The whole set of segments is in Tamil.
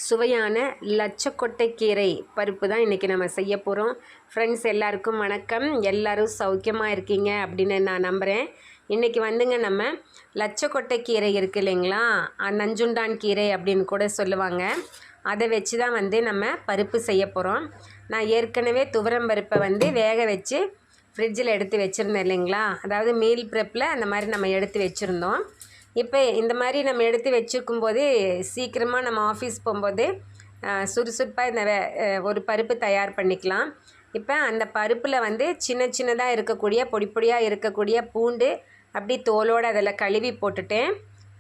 சுவையான லட்சக்கொட்டை கீரை பருப்பு தான் இன்றைக்கி நம்ம செய்ய போகிறோம். ஃப்ரெண்ட்ஸ் எல்லாருக்கும் வணக்கம். எல்லோரும் சௌக்கியமாக இருக்கீங்க அப்படின்னு நான் நம்புகிறேன். இன்றைக்கி வந்துங்க நம்ம லட்சக்கொட்டை கீரை இருக்குது இல்லைங்களா, நஞ்சுண்டான் கீரை அப்படின்னு கூட சொல்லுவாங்க. அதை வச்சு தான் நம்ம பருப்பு செய்ய போகிறோம். நான் ஏற்கனவே துவரம் பருப்பை வேக வச்சு ஃப்ரிட்ஜில் எடுத்து வச்சுருந்தேன் இல்லைங்களா, அதாவது மீல் ப்ரெப்பில் அந்த மாதிரி நம்ம எடுத்து வச்சுருந்தோம். இப்போ இந்த மாதிரி நம்ம எடுத்து வச்சுருக்கும்போது சீக்கிரமாக நம்ம ஆஃபீஸ் போகும்போது சுறுசுறுப்பாக இந்த ஒரு பருப்பு தயார் பண்ணிக்கலாம். இப்போ அந்த பருப்பில் சின்ன சின்னதாக இருக்கக்கூடிய பொடி பொடியாக இருக்கக்கூடிய பூண்டு அப்படி தோலோடு அதில் கழுவி போட்டுட்டேன்.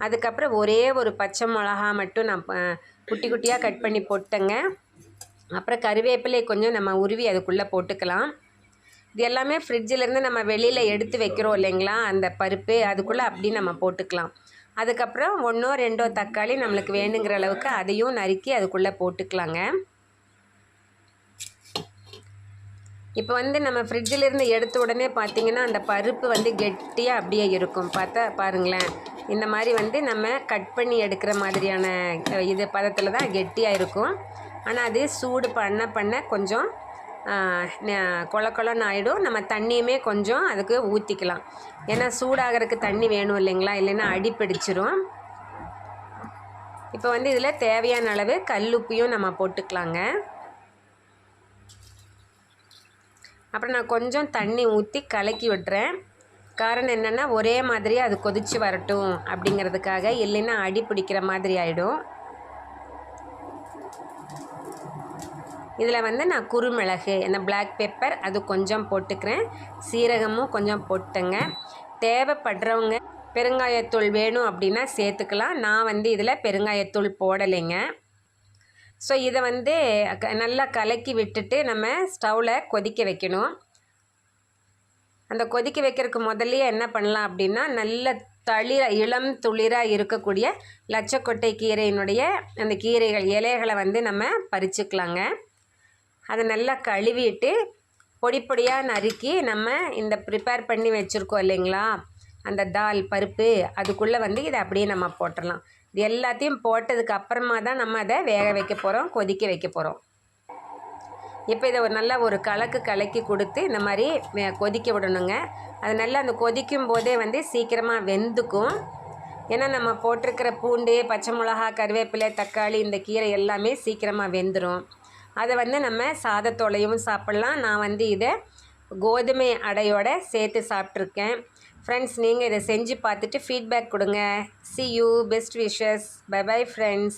அதுக்கப்புறம் ஒரே ஒரு பச்சை மிளகா மட்டும் நான் குட்டி குட்டியாக கட் பண்ணி போட்டேங்க. அப்புறம் கருவேப்பிலை கொஞ்சம் நம்ம உருவி அதுக்குள்ளே போட்டுக்கலாம். இது எல்லாமே ஃப்ரிட்ஜிலேருந்து நம்ம வெளியில் எடுத்து வைக்கிறோம் இல்லைங்களா, அந்த பருப்பு அதுக்குள்ளே அப்படி நம்ம போட்டுக்கலாம். அதுக்கப்புறம் 1 or 2 தக்காளி நம்மளுக்கு வேணுங்கிற அளவுக்கு அதையும் நறுக்கி அதுக்குள்ளே போட்டுக்கலாங்க. இப்போ நம்ம ஃப்ரிட்ஜிலேருந்து எடுத்த உடனே பார்த்திங்கன்னா அந்த பருப்பு கெட்டியாக அப்படியே இருக்கும். பார்த்தா பாருங்களேன், இந்த மாதிரி நம்ம கட் பண்ணி எடுக்கிற மாதிரியான இது பதத்தில் தான் கெட்டியாக இருக்கும். ஆனால் அது சூடு பண்ண கொஞ்சம் கொலன்னு ஆகிடும். நம்ம தண்ணியுமே கொஞ்சம் அதுக்கு ஊற்றிக்கலாம். ஏன்னா சூடாகிறதுக்கு தண்ணி வேணும் இல்லைங்களா, இல்லைன்னா அடி பிடிச்சிரும். இப்போ இதில் தேவையான அளவு கல்லுப்பையும் நம்ம போட்டுக்கலாங்க. அப்புறம் நான் கொஞ்சம் தண்ணி ஊற்றி கலக்கி விட்டுறேன். காரணம் என்னென்னா ஒரே மாதிரியே அது கொதித்து வரட்டும் அப்படிங்கிறதுக்காக, இல்லைன்னா அடி பிடிக்கிற மாதிரி ஆகிடும். இதில் நான் குறுமிளகு, என்ன பிளாக் பெப்பர் அது கொஞ்சம் போட்டுக்கிறேன். சீரகமும் கொஞ்சம் போட்டுங்க. தேவைப்படுறவங்க பெருங்காயத்தூள் வேணும் அப்படின்னா சேர்த்துக்கலாம். நான் இதில் பெருங்காயத்தூள் போடலைங்க. ஸோ இதை நல்லா கலக்கி விட்டுட்டு நம்ம ஸ்டவ்வில் கொதிக்க வைக்கணும். அந்த கொதிக்க வைக்கிறதுக்கு முதல்லையே என்ன பண்ணலாம் அப்படின்னா, நல்ல இளம் துளிராக இருக்கக்கூடிய லட்சக்கொட்டை கீரையினுடைய அந்த கீரைகள் இலைகளை நம்ம பறிச்சுக்கலாங்க. அதை நல்லா கழுவிட்டு பொடி பொடியாக நறுக்கி நம்ம இந்த ப்ரிப்பேர் பண்ணி வச்சுருக்கோம் இல்லைங்களா, அந்த தால் பருப்பு அதுக்குள்ளே இதை அப்படியே நம்ம போட்டுடலாம். இது எல்லாத்தையும் போட்டதுக்கு அப்புறமா தான் நம்ம அதை வேக வைக்க போகிறோம், கொதிக்க வைக்க போகிறோம். இப்போ இதை நல்லா ஒரு கலக்கி கொடுத்து இந்த மாதிரி கொதிக்க விடணுங்க. அது நல்லா அந்த கொதிக்கும் போதே சீக்கிரமாக வெந்துக்கும். ஏன்னா நம்ம போட்டிருக்கிற பூண்டு, பச்சை மிளகா, கருவேப்பிலை, தக்காளி, இந்த கீரை எல்லாமே சீக்கிரமாக வெந்துடும். அதை நம்ம சாதத்தோடையும் சாப்பிட்லாம். நான் இதை கோதுமை அடையோடு சேர்த்து சாப்பிட்ருக்கேன். ஃப்ரெண்ட்ஸ், நீங்கள் இதை செஞ்சு பார்த்துட்டு ஃபீட்பேக் கொடுங்க. See you, best wishes. Bye bye friends.